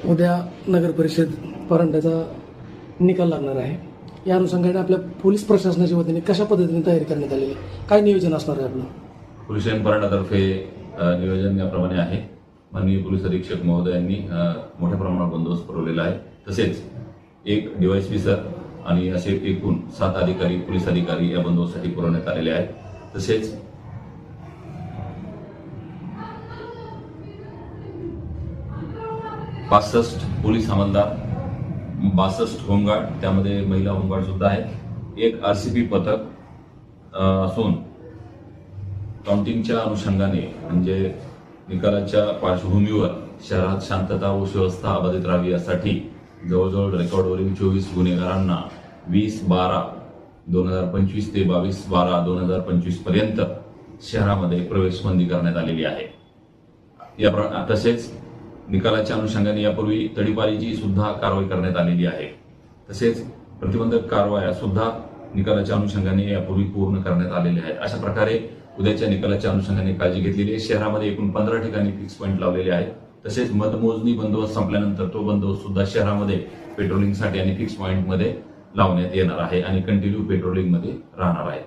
उद्या नगर परिषद परांड्याचा निकाल लागणार आहे. या अनुषंगाने आपल्या पोलीस प्रशासनाच्या वतीने कशा पद्धतीने तयारी करण्यात आलेली आहे, काय नियोजन असणार आहे आपलं? पोलीस स्टेशन परांड्यातर्फे नियोजन याप्रमाणे आहे. माननीय पोलीस अधीक्षक महोदयांनी मोठ्या प्रमाणात बंदोबस्त पुरवलेला आहे. तसेच एक डीवायएसपी सर आणि असे एकूण 7 अधिकारी पोलीस अधिकारी या बंदोबस्तासाठी पुरवण्यात आलेले आहेत. तसेच पासष्ट पोलीस अंमलदार, 62 होमगार्ड, त्यामध्ये महिला होमगार्ड सुद्धा आहेत. एक आरसीपी पथक असून काउंटिंगच्या अनुषंगाने म्हणजे निकालाच्या पार्श्वभूमीवर शहरात शांतता व सुव्यवस्था अबाधित राहावी यासाठी जवळजवळ रेकॉर्डवरील 24 गुन्हेगारांना 20/12/2025 ते 22/12/2025 पर्यंत शहरामध्ये प्रवेश बंदी करण्यात आलेली आहे. तसेच निकालाच्या अनुषंगाने यापूर्वी तडीपारीची सुद्धा कारवाई करण्यात आलेली आहे. तसेच प्रतिबंधक कारवाया सुद्धा निकालाच्या अनुषंगाने यापूर्वी पूर्ण करण्यात आलेल्या आहेत. अशा प्रकारे उद्याच्या निकालाच्या अनुषंगाने काळजी घेतलेली आहे. शहरामध्ये एकूण 15 ठिकाणी फिक्स पॉईंट लावलेले आहेत. तसेच मतमोजणी बंदोबस्त संपल्यानंतर तो बंदोबस्त सुद्धा शहरामध्ये पेट्रोलिंगसाठी आणि फिक्स पॉईंटमध्ये लावण्यात येणार आहे आणि कंटिन्यू पेट्रोलिंगमध्ये राहणार आहे.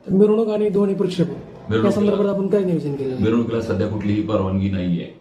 मिरवणूक आणि ध्वनी प्रक्षेपण या संदर्भात आपण काय नियोजन केलं? मिरवणुकीला सध्या कुठलीही परवानगी नाहीये.